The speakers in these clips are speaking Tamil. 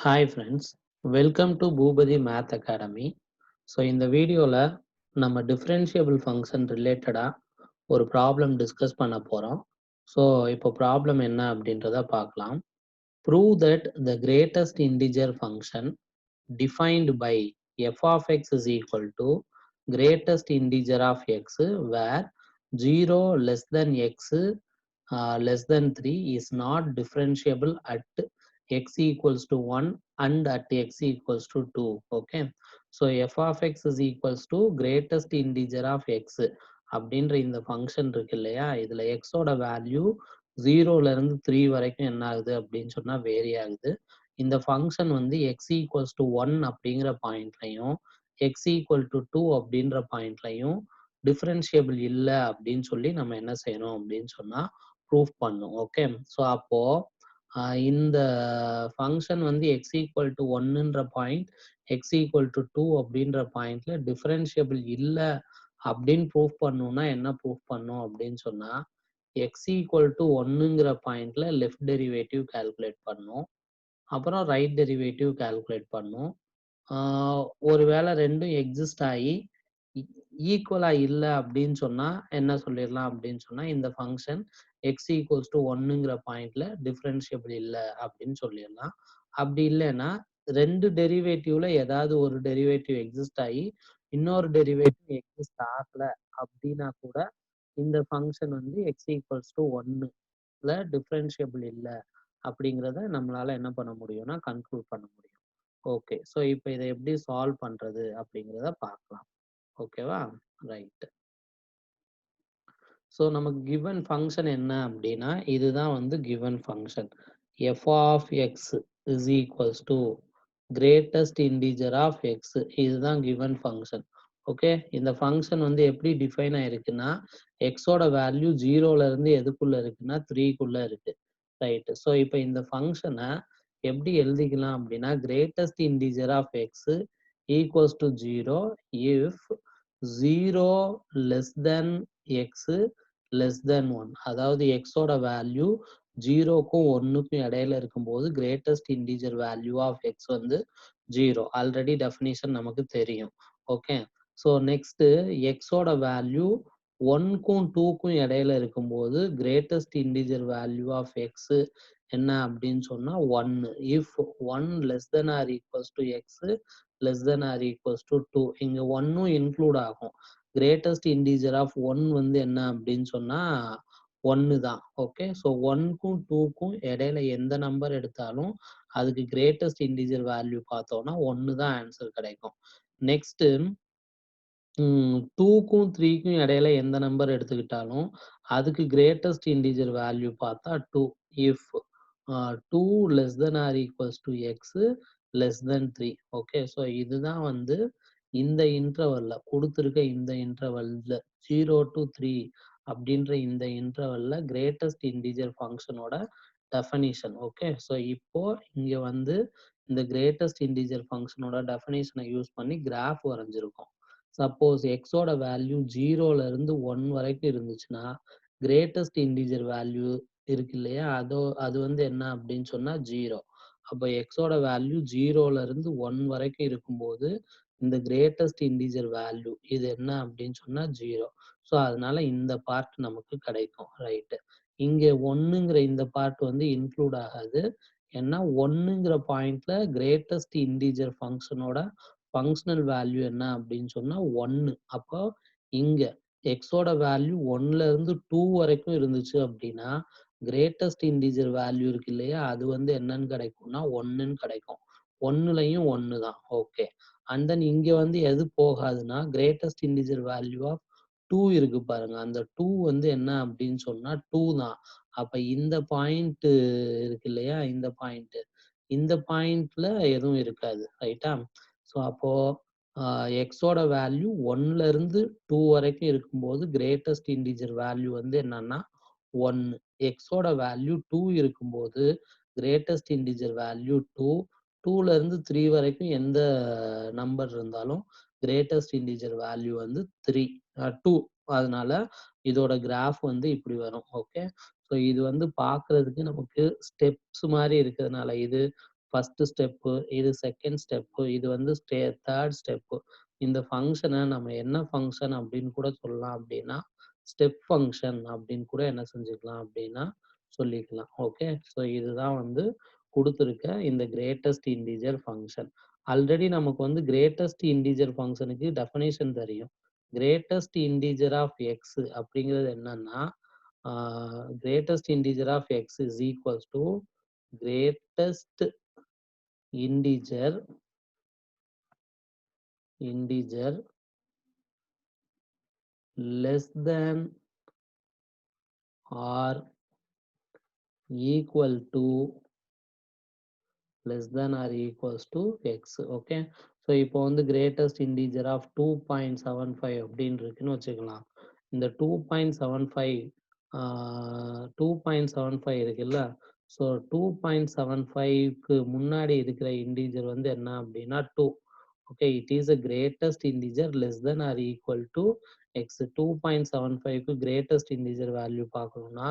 Hi friends, welcome to Boopathi math academy. So இந்த வீடியோவில் நம்ம டிஃப்ரென்ஷியபிள் ஃபங்க்ஷன் ரிலேட்டடாக ஒரு ப்ராப்ளம் டிஸ்கஸ் பண்ண போகிறோம். ஸோ இப்போ ப்ராப்ளம் என்ன அப்படின்றத பார்க்கலாம். Prove that the greatest integer function defined by f of x is equal to greatest integer of x where 0 less than x less than 3 is not differentiable at x equals to 1 and at x equals to 2. Okay, so f of x is equals to greatest integer of x அப்படின்ற இந்த ஃபங்க்ஷன் இருக்கு இல்லையா, இதுல x ஓட வேல்யூ 0ல இருந்து 3 வரைக்கும் என்ன ஆகுது அப்படின்னு சொன்னா வேரி ஆகுது. இந்த ஃபங்க்ஷன் வந்து x ஈக்குவல்ஸ் டு 1 அப்படிங்கிற பாயிண்ட்லையும் x ஈக்குவல் டு 2 அப்படின்ற பாயிண்ட்லையும் டிஃபரன்ஷியபிள் இல்லை அப்படின்னு சொல்லி நம்ம என்ன செய்யணும் அப்படின்னு சொன்னா ப்ரூஃப் பண்ணும். ஓகே, ஸோ அப்போ இந்த ஃபங்க்ஷன் வந்து x ஈக்குவல் டு 1ன்ற பாயிண்ட் x ஈக்குவல் டு 2 அப்படின்ற பாயிண்ட்ல டிஃபரன்ஷியபிள் இல்லை அப்படின்னு ப்ரூஃப் பண்ணணும்னா என்ன ப்ரூஃப் பண்ணும் அப்படின்னு சொன்னா x ஈக்குவல் டு 1ங்கிற பாயிண்ட்ல லெஃப்ட் டெரிவேட்டிவ் கால்குலேட் பண்ணும், அப்புறம் ரைட் டெரிவேட்டிவ் கால்குலேட் பண்ணும். ஒருவேளை ரெண்டும் எக்ஸிஸ்ட் ஆகி ஈக்குவலா இல்லை அப்படின்னு சொன்னா என்ன சொல்லிடலாம் அப்படின்னு சொன்னா இந்த ஃபங்க்ஷன் எக்ஸ் ஈக்குவல்ஸ் டு 1ங்கிற பாயிண்ட்ல டிஃபரன்ஷியபிள் இல்லை அப்படின்னு சொல்லிடலாம். அப்படி இல்லைன்னா ரெண்டு டெரிவேட்டிவ்ல ஏதாவது ஒரு டெரிவேட்டிவ் எக்ஸிஸ்ட் ஆகி இன்னொரு டெரிவேட்டிவ் எக்ஸிஸ்ட் ஆகல அப்படின்னா கூட இந்த ஃபங்க்ஷன் வந்து எக்ஸ் ஈக்குவல்ஸ் டு 1ல டிஃபரன்ஷியபிள் இல்லை அப்படிங்கிறத நம்மளால என்ன பண்ண முடியும்னா கன்க்ளூட் பண்ண முடியும். ஓகே, ஸோ இப்போ இதை எப்படி சால்வ் பண்றது அப்படிங்கிறத பார்க்கலாம். ஓகேவா, ரைட். ஸோ நமக்கு கிவன் ஃபங்க்ஷன் என்ன அப்படின்னா இதுதான் வந்து given function f of x is equals to greatest integer of x, இதுதான் கிவன் ஃபங்க்ஷன். ஓகே, இந்த ஃபங்க்ஷன் வந்து எப்படி டிஃபைன் ஆயிருக்குன்னா எக்ஸோட வேல்யூ 0ல இருந்து எதுக்குள்ள இருக்குன்னா 3க்குள்ள இருக்கு. ரைட், ஸோ இப்போ இந்த ஃபங்க்ஷனை எப்படி எழுதிக்கலாம் அப்படின்னா greatest integer of x equals to 0 if 0 less than x less than 1, அதாவது எக்ஸோட வேல்யூ 0க்கும் 1க்கும் இடையில இருக்கும்போது greatest integer value of x வந்து 0. ஆல்ரெடி டெஃபினிஷன் நமக்கு தெரியும். ஓகே, ஸோ நெக்ஸ்ட் எக்ஸோட வேல்யூ 1க்கும் 2க்கும் இடையில இருக்கும்போது greatest integer value of x என்ன அப்படின்னு சொன்னா 1 if 1 less than or equals to x less than or equals to 2, இங்க 1ம் இன்க்ளூட் ஆகும். கிரேட்டஸ்ட் இன்டிஜர் ஆஃப் 1 வந்து என்ன அப்படின்னு சொன்னா 1 தான். ஓகே, ஸோ 1க்கும் 2க்கும் இடையில எந்த நம்பர் எடுத்தாலும் அதுக்கு கிரேட்டஸ்ட் இன்டிஜர் வேல்யூ பார்த்தோம்னா 1 தான் ஆன்சர் கிடைக்கும். நெக்ஸ்ட் 2க்கும் 3க்கும் இடையில எந்த நம்பர் எடுத்துக்கிட்டாலும் அதுக்கு கிரேட்டஸ்ட் இன்டிஜர் வேல்யூ பார்த்தா 2 if 2 less than or equals to x less than 3. Okay, so இதுதான் வந்து இந்த இன்டர்வல்ல கொடுத்துருக்க இந்த இன்டர்வல்ல 0 to 3 அப்படின்ற இந்த இன்டர்வல்ல கிரேட்டஸ்ட் இன்டிஜர் ஃபங்க்ஷனோட டெஃபனிஷன். ஓகே, ஸோ இப்போ இங்க வந்து இந்த கிரேட்டஸ்ட் இன்டிஜர் ஃபங்க்ஷனோட டெஃபனிஷனை யூஸ் பண்ணி கிராஃப் வரைஞ்சிருக்கோம். சப்போஸ் எக்ஸோட வேல்யூ 0ல இருந்து 1 வரைக்கும் இருந்துச்சுன்னா கிரேட்டஸ்ட் இன்டிஜர் வேல்யூ இருக்கு இல்லையா, அது வந்து என்ன அப்படின்னு சொன்னா 0. அப்போ எக்ஸோட வேல்யூ 0ல இருந்து 1 வரைக்கும் இருக்கும்போது இந்த கிரேட்டஸ்ட் இன்டிஜர் வேல்யூ இது என்ன அப்படின்னு சொன்னா 0. ஸோ அதனால இந்த பார்ட் நமக்கு கிடைக்கும். ரைட்டு, இங்கே 1ங்கிற இந்த பார்ட் வந்து இன்க்ளூட் ஆகாது. ஏன்னா 1ங்கிற பாயிண்ட்ல கிரேட்டஸ்ட் இன்டிஜர் ஃபங்க்ஷனோட ஃபங்க்ஷனல் வேல்யூ என்ன அப்படின்னு சொன்னா 1. அப்போ இங்க எக்ஸோட வேல்யூ 1ல இருந்து 2 வரைக்கும் இருந்துச்சு அப்படின்னா கிரேட்டஸ்ட் இன்டிஜர் வேல்யூ இருக்கு இல்லையா, அது வந்து என்னன்னு கிடைக்கும்னா 1ன்னு கிடைக்கும். 1லையும் 1 தான். ஓகே, அண்ட் தென் இங்க வந்து எது போகாதுன்னா கிரேட்டஸ்ட் இன்டிஜர் வேல்யூ ஆஃப் 2 இருக்கு பாருங்க, அந்த 2 வந்து என்ன அப்படின்னு சொன்னா 2 தான். அப்ப இந்த பாயிண்ட் இருக்கு இல்லையா, இந்த பாயிண்ட்ல எதுவும் இருக்காது. ரைட்டா, ஸோ அப்போ எக்ஸோட வேல்யூ 1ல இருந்து 2 வரைக்கும் இருக்கும்போது கிரேட்டஸ்ட் இன்டிஜர் வேல்யூ வந்து என்னன்னா 1. எக்ஸோட வேல்யூ 2 இருக்கும்போது கிரேட்டஸ்ட் இன்டிஜர் வேல்யூ 2. 2ல இருந்து 3 வரைக்கும் எந்த நம்பர் இருந்தாலும் கிரேட்டஸ்ட் இன்டிஜர் வேல்யூ வந்து 2. அதனால இதோட கிராஃப் வந்து இப்படி வரும். ஓகே, ஸோ இது வந்து பார்க்கறதுக்கு நமக்கு ஸ்டெப்ஸ் மாதிரி இருக்கிறதுனால இது ஃபர்ஸ்ட் ஸ்டெப்பு, இது செகண்ட் ஸ்டெப்பு, இது வந்து தேர்ட் ஸ்டெப்பு. இந்த ஃபங்ஷனை நம்ம என்ன ஃபங்ஷன் அப்படின்னு கூட சொல்லலாம் அப்படின்னா ஸ்டெப் ஃபங்ஷன் அப்படின்னு கூட என்ன செஞ்சுக்கலாம் அப்படின்னா சொல்லிக்கலாம். ஓகே, ஸோ இதுதான் வந்து கொடுத்துருக்க இந்த கிரேட்டஸ்ட் இன்டிஜர் ஃபங்ஷன். ஆல்ரெடி நமக்கு வந்து கிரேட்டஸ்ட் இன்டிஜர் ஃபங்ஷனுக்கு டெஃபினேஷன் தெரியும். கிரேட்டஸ்ட் இன்டிஜர் ஆஃப் எக்ஸ் அப்படிங்கிறது என்னன்னா greatest integer of x is equals to greatest integer less than or equal to x. Okay, so இப்போ வந்து கிரேட்டஸ்ட் இன்டிஜர் ஆஃப் 2.75 அப்படின்னு இருக்குன்னு வச்சுக்கலாம். இந்த 2.75 இருக்குல்ல, ஸோ 2.75க்கு முன்னாடி இருக்கிற இன்டிஜர் வந்து என்ன அப்படின்னா 2. Okay, it is a greatest integer less than or equal to x. 2.75க்கு கிரேட்டஸ்ட் இன்டிஜர் வேல்யூ பார்க்கணும்னா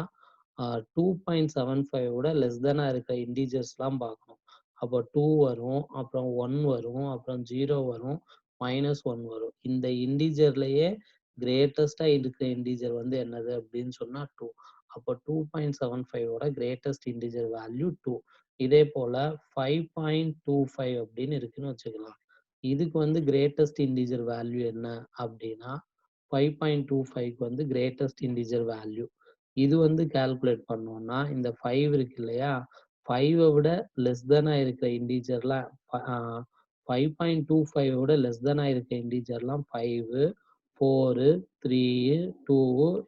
2.75 விட லெஸ் தேனா இருக்கிற இன்டிஜர்ஸ்லாம் பார்க்கணும். அப்போ 2 வரும், அப்புறம் 1 வரும், அப்புறம் 0 வரும், -1 வரும். இந்த இன்டிஜர்லயே கிரேட்டஸ்டா இருக்கிற இன்டிஜர் வந்து என்னது அப்படின்னு சொன்னா 2. அப்போ 2.75ஓட கிரேட்டஸ்ட் இன்டிஜர் வேல்யூ 2. இதே போல 5.25 அப்படின்னு இருக்குன்னு வச்சுக்கலாம். இதுக்கு வந்து கிரேட்டஸ்ட் இன்டிஜர் வேல்யூ என்ன அப்படின்னா 5.25க்கு வந்து கிரேட்டஸ்ட் இன்டிஜர் வேல்யூ இது வந்து கால்குலேட் பண்ணோம்னா இந்த 5 இருக்கு இல்லையா, 5 விட லெஸ் தேனா இருக்கிற இன்டிஜர்லாம் 5.25 விட லெஸ் தேனா இருக்கிற இன்டிஜர்லாம் 5, 4, 3, 2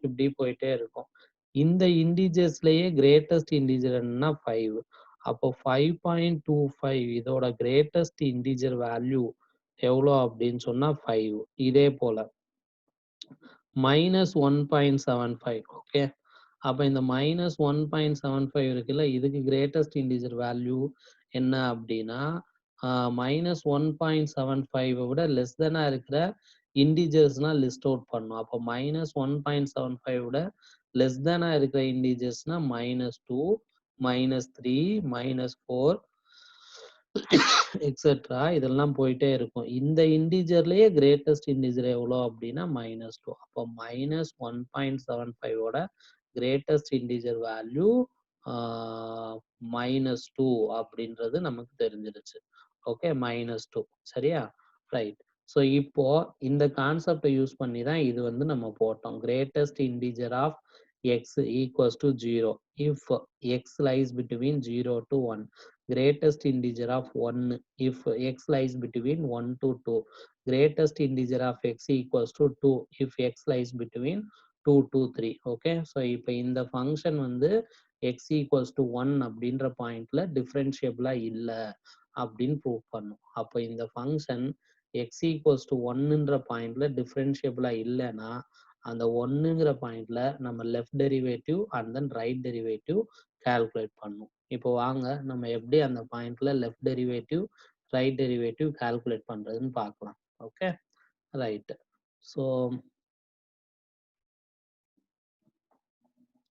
இப்படி போயிட்டே இருக்கும். இந்த இன்டிஜர்ஸ்லயே கிரேட்டஸ்ட் இன்டிஜர் என்னன்னா 5. அப்போ 5.25 இதோட கிரேட்டஸ்ட் இன்டிஜர் வேல்யூ எவ்வளோ அப்படின்னு சொன்னா 5. இதே போல -1.75. ஓகே, அப்ப இந்த -1.75 இருக்குல்ல, இதுக்கு கிரேட்டஸ்ட் இன்டிஜர் வேல்யூ என்ன அப்படின்னா -1.75 விட லெஸ் தேனா இருக்கிற இன்டிஜர்ஸ்னா லிஸ்ட் அவுட் பண்ணும். அப்போ -1.75 விட லெஸ் தேனா இருக்கிற இன்டிஜர்ஸ்னா -2, -3, -4 எக்ஸெட்ரா இதெல்லாம் போயிட்டே இருக்கும். இந்த இன்டிஜர்லயே கிரேட்டஸ்ட் இன்டிஜர் எவ்வளோ அப்படின்னா -2. அப்போ -1.75ஓட கிரேட்டஸ்ட் இன்டிஜர் வேல்யூ -2 அப்படின்றது நமக்கு தெரிஞ்சிருச்சு. ஓகே, -2 சரியா, ரைட். ஸோ இப்போ இந்த கான்செப்டை யூஸ் பண்ணி தான் இது வந்து நம்ம போட்டோம். Greatest integer of x equals to 0 if x lies between 0 to 1. Greatest integer of 1 if x lies between 1 to 2. Greatest integer of x equals to 2 if x lies between 2 to 3. Okay, so இப்போ இந்த ஃபங்க்ஷன் வந்து x equals to 1 அப்படின்ற பாயிண்ட்ல டிஃபரன்ஷியபிளா இல்லை அப்படின்னு ப்ரூவ் பண்ணும். அப்போ இந்த ஃபங்க்ஷன் x equals to 1ன்ற பாயிண்ட்ல டிஃபரன்ஷியபிளா இல்லைன்னா அந்த 1ங்கிற பாயிண்ட்ல நம்ம left derivative and then right derivative calculate பண்ணும். இப்போ வாங்க நம்ம எப்படி அந்த பாயிண்ட்ல left derivative right derivative calculate பண்றதுன்னு பார்க்கலாம். Okay, right. ஸோ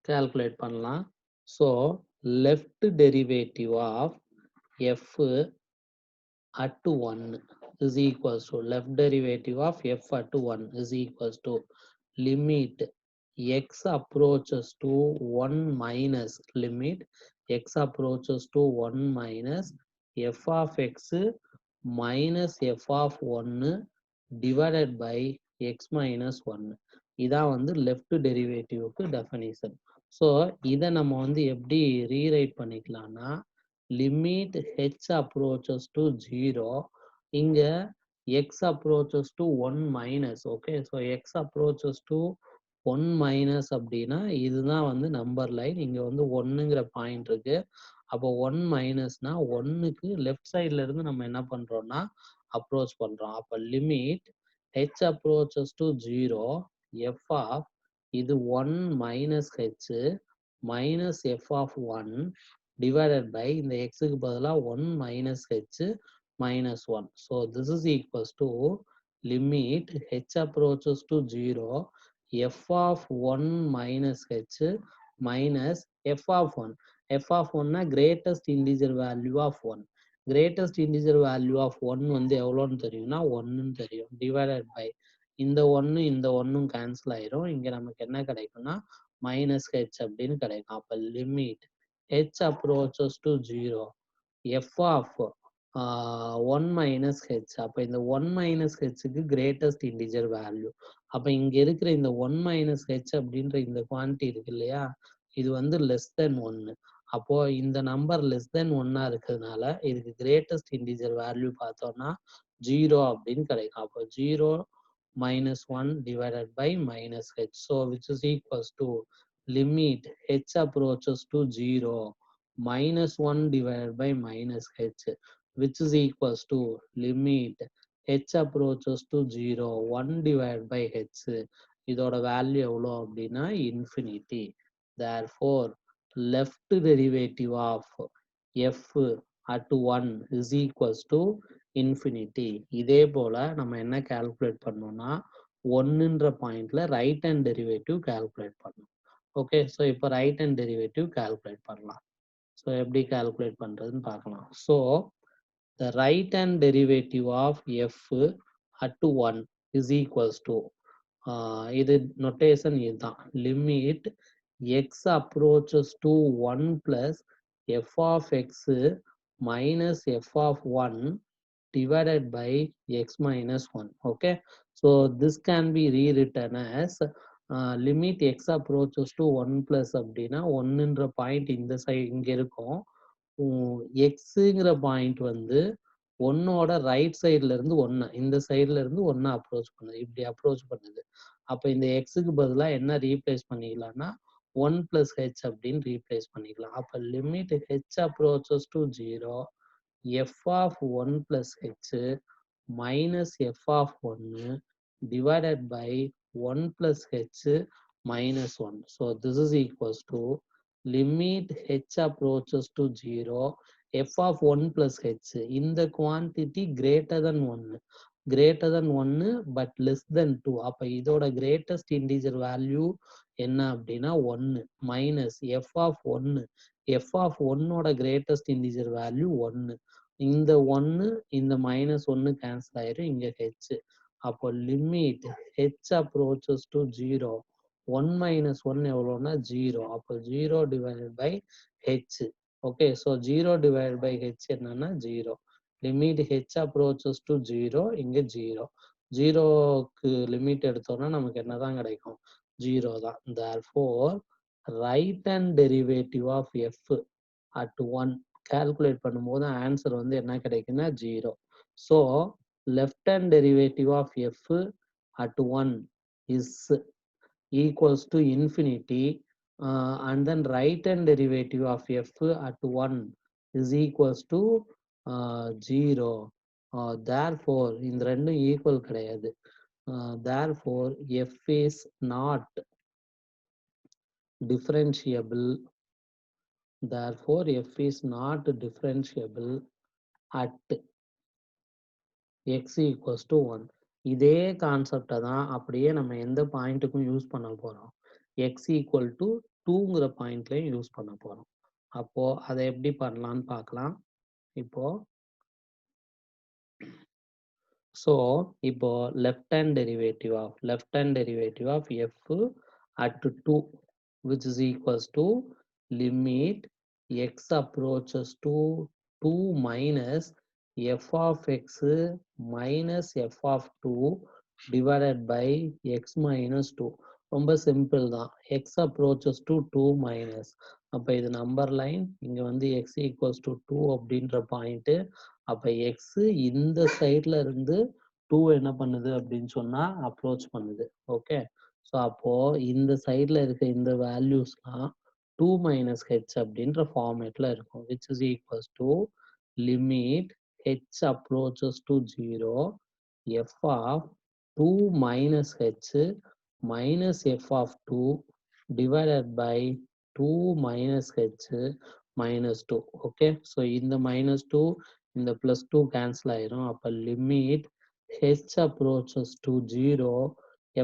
கால்குலேட் பண்ணலாம். So left derivative of f at 1 is equals to left derivative of f at 1 is equals to limit x approaches to 1 minus limit x approaches to 1 minus f of x minus f of 1 divided by x minus 1. இதான் வந்து லெஃப்ட் டெரிவேட்டிவ்க்கு டெஃபினிஷன். ஸோ இதை நம்ம வந்து எப்படி ரீரைட் பண்ணிக்கலாம்னா limit h approaches to 0 இங்க x approaches to 1 minus. Okay, so x approaches to 1 minus அப்படின்னா இதுதான் வந்து நம்பர் லைன். இங்க வந்து 1ங்கிற பாயிண்ட் இருக்கு. அப்போ 1 மைனஸ்னா 1க்கு லெஃப்ட் சைட்ல இருந்து நம்ம என்ன பண்றோம்னா அப்ரோச் பண்றோம். அப்போ limit h approaches to 0 f of இது 1 minus h minus f of 1 divided by இந்த xக்கு பதிலா 1 minus h minus 1. So this is equals to limit h approaches to 0 f of 1 minus h minus f of 1. f of 1 na greatest integer value of 1. Greatest integer value of 1 வந்து எவ்வளோன்னு தெரியும்னா 1ன்னு தெரியும். டிவைடட் பை இந்த 1 இந்த 1ம் கேன்சல் ஆயிரும். இங்க நமக்கு என்ன கிடைக்கும்னா மைனஸ் ஹெச் அப்படின்னு கிடைக்கும். அப்போ limit h approaches to 0 f of 1 minus h. அப்போ இந்த 1 மைனஸ் ஹெச்சுக்கு கிரேட்டஸ்ட் இன்டிஜர் வேல்யூ. அப்போ இங்க இருக்கிற இந்த 1 மைனஸ் ஹெச் அப்படின்ற இந்த குவான்டிட்டி இருக்கு இல்லையா, இது வந்து லெஸ் தென் 1. அப்போ இந்த நம்பர் லெஸ் தென் 1 இருக்கிறதுனால இதுக்கு கிரேட்டஸ்ட் இன்டிஜர் வேல்யூ பார்த்தோம்னா 0 அப்படின்னு கிடைக்கும். அப்போ 0 minus 1 divided by minus h. So which is equals to limit h approaches to 0 minus 1 divided by minus h, which is equals to limit h approaches to 0 1 divided by h. இதோட வேல்யூ எவ்வளோ அப்படின்னா infinity. Therefore left derivative of f at 1 is equals to infinity. இதே போல நம்ம என்ன கால்குலேட் பண்ணோம்னா 1ன்ற பாயிண்ட்ல ரைட் ஹேண்ட் டெரிவேட்டிவ் கால்குலேட் பண்ணணும். ஓகே, ஸோ இப்போ ரைட் ஹேண்ட் டெரிவேட்டிவ் கால்குலேட் பண்ணலாம். ஸோ எப்படி கால்குலேட் பண்றதுன்னு பார்க்கலாம். So the right hand derivative of f at 1 is equals to இது நொட்டேஷன் இதுதான், limit x approaches to 1 plus f of x minus f of 1 divided by x minus 1. Okay, so this can be rewritten as limit x approaches to 1 plus அப்படின்னா 1ன்ற பாயிண்ட் இந்த சைடு இங்க இருக்கும். எக்ஸுங்கிற பாயிண்ட் வந்து 1ஓட ரைட் சைட்ல இருந்து 1 இந்த சைட்ல இருந்து 1 அப்ரோச் பண்ணுது, இப்படி அப்ரோச் பண்ணுது. அப்ப இந்த எக்ஸுக்கு பதிலா என்ன ரீப்ளேஸ் பண்ணிக்கலாம்னா 1 plus h அப்படின்னு ரீப்ளேஸ் பண்ணிக்கலாம். அப்ப limit h approaches to 0 f of 1 plus h minus f of 1 divided by 1 plus h minus 1. So this is equals to limit h approaches to 0 f of 1 plus h. இந்த quantity greater than 1, greater than 1 but less than 2. அப்ப இதோட greatest integer value என்ன அப்படின்னா 1 minus f of 1. f of 1ஓட greatest integer value 1. இந்த 1 இந்த மைனஸ் 1 கேன்சல் ஆயிரும், இங்க h. அப்போ limit h approaches to 0 1 minus 1 எவ்வளோன்னா 0. அப்போ 0 divided by h. Okay, so 0 divided by h என்னன்னா 0. லிமிட் h approaches to 0, இங்க 0. 0க்கு லிமிட் எடுத்தோம்னா நமக்கு என்னதான் கிடைக்கும், 0 தான். Therefore right hand derivative of f at 1 calculate பண்ணும்போது ஆன்சர் வந்து என்ன கிடைக்குன்னா 0. So left hand derivative of f at 1 is equals to infinity, and then right hand derivative of f at 1 is equals to 0. Therefore இந்த ரெண்டும் ஈக்குவல் கிடையாது. Therefore f is not differentiable. Therefore f is not differentiable at x equals to 1. இதே கான்செப்டை தான் அப்படியே நம்ம எந்த பாயிண்ட்டுக்கும் யூஸ் பண்ண போறோம், x equal to 2ங்கிற பாயிண்ட்லையும் யூஸ் பண்ண போறோம். அப்போ அதை எப்படி பண்ணலான்னு பார்க்கலாம். இப்போ இப்போ left hand derivative of f at 2 which is equals to limit x approaches to 2 minus f of x minus f of 2 divided by x minus 2. ரொம்ப சிம்பிள் தான். x approaches to 2 minus, அப்போ இது நம்பர் லைன், இங்க வந்து x equals to 2 அப்படின்ற பாயிண்ட். அப்ப x இந்த சைட்ல இருந்து 2 என்ன பண்ணுது அப்படின்னு சொன்னா அப்ரோச் பண்ணுது. ஓகே, ஸோ அப்போ இந்த சைட்ல இருக்க இந்த வேல்யூஸ்லாம் 2 minus h அப்படின்ற ஃபார்மேட்ல இருக்கும், which is equals to limit h approaches to 0 f of 2 minus h minus f of 2 divided by 2 minus h minus 2. Okay, so இந்த minus 2 இந்த plus 2 கேன்சல் ஆயிரும். அப்போ limit h approaches to 0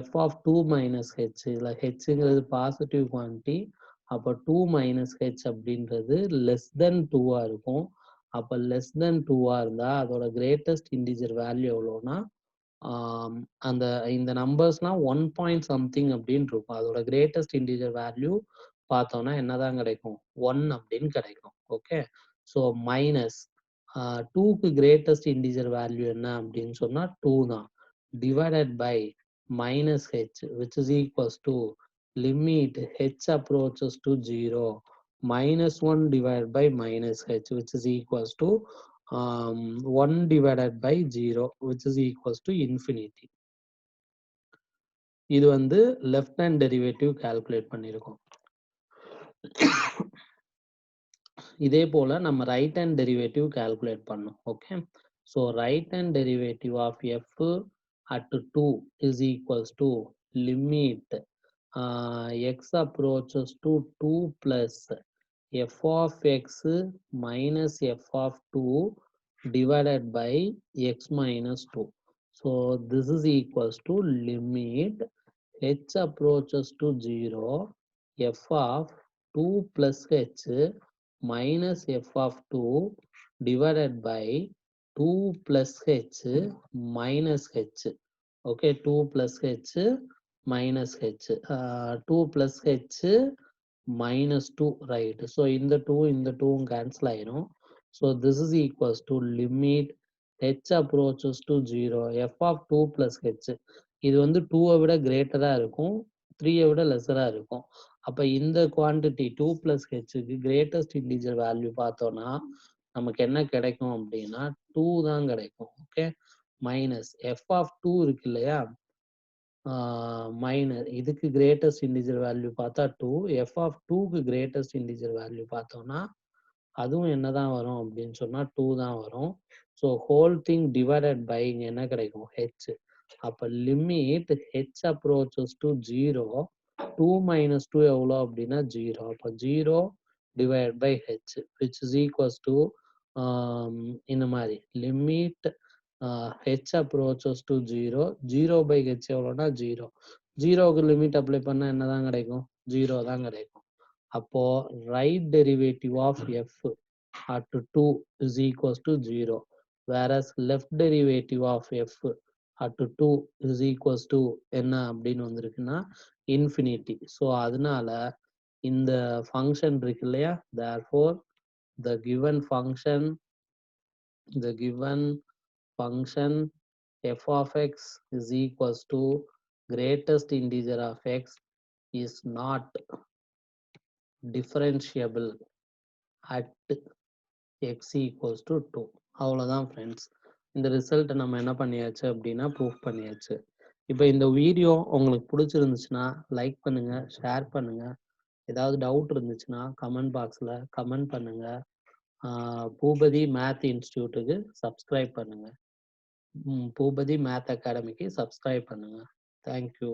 f of 2 minus h. இதில் hங்கிறது பாசிட்டிவ் குவான்டிட்டி, அப்போ 2 minus h அப்படின்றது லெஸ் தென் 2ஆக இருக்கும். அப்போ லெஸ் தென் 2-ஆ இருந்தால் அதோட கிரேட்டஸ்ட் இன்டிஜர் வேல்யூ எவ்வளோனா அந்த இந்த நம்பர்ஸ்லாம் 1 பாயிண்ட் சம்திங் அப்படின்னு இருக்கும். அதோட கிரேட்டஸ்ட் இன்டிஜர் வேல்யூ பார்த்தோம்னா என்னதான் கிடைக்கும்? 1 அப்படின்னு கிடைக்கும். ஓகே, ஸோ மைனஸ் 2க்கு கிரேட்டஸ்ட் இன்டிஜர் வேல்யூ என்ன அப்படின்னு சொன்னா 2 தான், divided by minus h, which is equals to limit h approaches to 0 minus 1 divided by minus h, which is equals to 1 divided by 0, which is equals to infinity. இது வந்து left hand derivative calculate பண்ணிருக்கோம். இதே போல நம்ம right hand derivative calculate பண்ணோம். Okay, so right hand derivative of f at 2 is equals to limit x approaches to 2 plus f of x minus f of 2 divided by x minus 2. So this is equals to limit h approaches to 0 f of 2 plus h minus f of 2 divided by 2 plus h minus h. Okay, 2 plus h minus h, 2 plus h minus 2, right? So இந்த 2 cancel ஆயிரும். So this is equals to limit h approaches to 0 f of 2 plus h. இது வந்து 2-ஐ விட கிரேட்டரா இருக்கும், 3-ஐ விட லெஸரா இருக்கும். அப்ப இந்த குவான்டிட்டி 2 plus hக்கு கிரேட்டஸ்ட் இன்டிஜர் வேல்யூ பார்த்தோம்னா நமக்கு என்ன கிடைக்கும் அப்படின்னா 2 தான் கிடைக்கும். ஓகே, மைனஸ் f of 2 இருக்கு இல்லையா, மைனர் இதுக்கு கிரேட்டஸ்ட் இன்டிஜர் வேல்யூ பார்த்தா 2, f of 2க்கு கிரேட்டஸ்ட் இன்டிஜர் வேல்யூ பார்த்தோம்னா அதுவும் என்னதான் வரும் அப்படின்னு சொன்னா 2 தான் வரும். So whole thing divided by இங்க என்ன கிடைக்கும்? h. அப்ப limit h approaches to 0, 2 minus 2 எவ்வளோ அப்படின்னா 0. அப்போ 0 divide by h, which is equals to இந்த மாதிரி limit h approaches to 0, 0 by h எவ்வளோனா 0. 0க்கு லிமிட் அப்ளை பண்ணா என்னதான் கிடைக்கும்? 0 தான் கிடைக்கும். அப்போ right derivative of f at 2 is equals to 0, whereas left derivative of f at 2 is equals to என்ன அப்படின்னு வந்திருக்குன்னா infinity. ஸோ அதனால இந்த ஃபங்க்ஷன் இருக்கு இல்லையா, therefore the given function f of x is equals to greatest integer of x is not differentiable at x equals to 2. அவ்வளோதான் ஃப்ரெண்ட்ஸ், இந்த ரிசல்ட்டை நம்ம என்ன பண்ணியாச்சு அப்படின்னா ப்ரூஃப் பண்ணியாச்சு. இப்போ இந்த வீடியோ உங்களுக்கு பிடிச்சிருந்துச்சுன்னா லைக் பண்ணுங்க, ஷேர் பண்ணுங்க. ஏதாவது டவுட் இருந்துச்சுன்னா கமெண்ட் பாக்ஸில் கமெண்ட் பண்ணுங்க. பூபதி மேத் இன்ஸ்டியூட்டுக்கு சப்ஸ்கிரைப் பண்ணுங்க. பூபதி மேத் அகாடமிக்கு சப்ஸ்கிரைப் பண்ணுங்க. தேங்க்யூ.